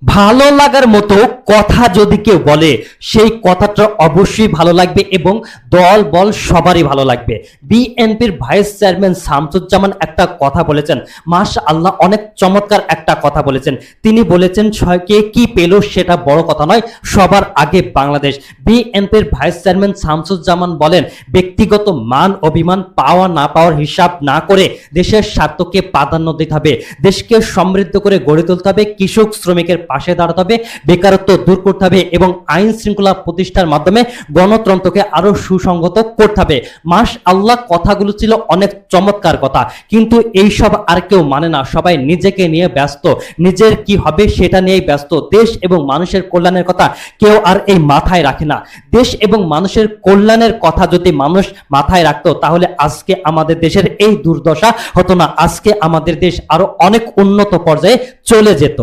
ভালো লাগার মতো কথা যদি কেউ বলে সেই কথাটা অবশ্যই ভালো লাগবে এবং দল বল সবারই ভালো লাগবে। বিএনপির ভাইস চেয়ারম্যান শামসুজ্জামান একটা কথা বলেছেন, মাশাআল্লাহ, অনেক চমৎকার একটা কথা বলেছেন। তিনি বলেছেন কে কি পেল সেটা বড় কথা নয়, সবার আগে বাংলাদেশ। বিএনপির ভাইস চেয়ারম্যান শামসুজ্জামান বলেন, ব্যক্তিগত মান অভিমান পাওয়া না পাওয়ার হিসাব না করে দেশের স্বার্থকে প্রাধান্য দিতে হবে, দেশকে সমৃদ্ধ করে গড়ে তুলতে হবে, কৃষক শ্রমিকের পাশে দাঁড়াতে হবে, বেকারত্ব দূর করতে হবে এবং আইন শৃঙ্খলা প্রতিষ্ঠার মাধ্যমে গণতন্ত্রকে আরো সুসংগত করতে হবে। মাশাআল্লাহ, কথাগুলো ছিল অনেক চমৎকার কথা, কিন্তু এইসব আর কেউ মানে না। সবাই নিজেকে নিয়ে ব্যস্ত, নিজের কি হবে সেটা নিয়েই ব্যস্ত। দেশ এবং মানুষের কল্যাণের কথা কেউ আর এই মাথায় রাখে না। দেশ এবং মানুষের কল্যাণের কথা যদি মানুষ মাথায় রাখতো তাহলে আজকে আমাদের দেশের এই দুর্দশা হতো না, আজকে আমাদের দেশ আরো অনেক উন্নত পর্যায়ে চলে যেত।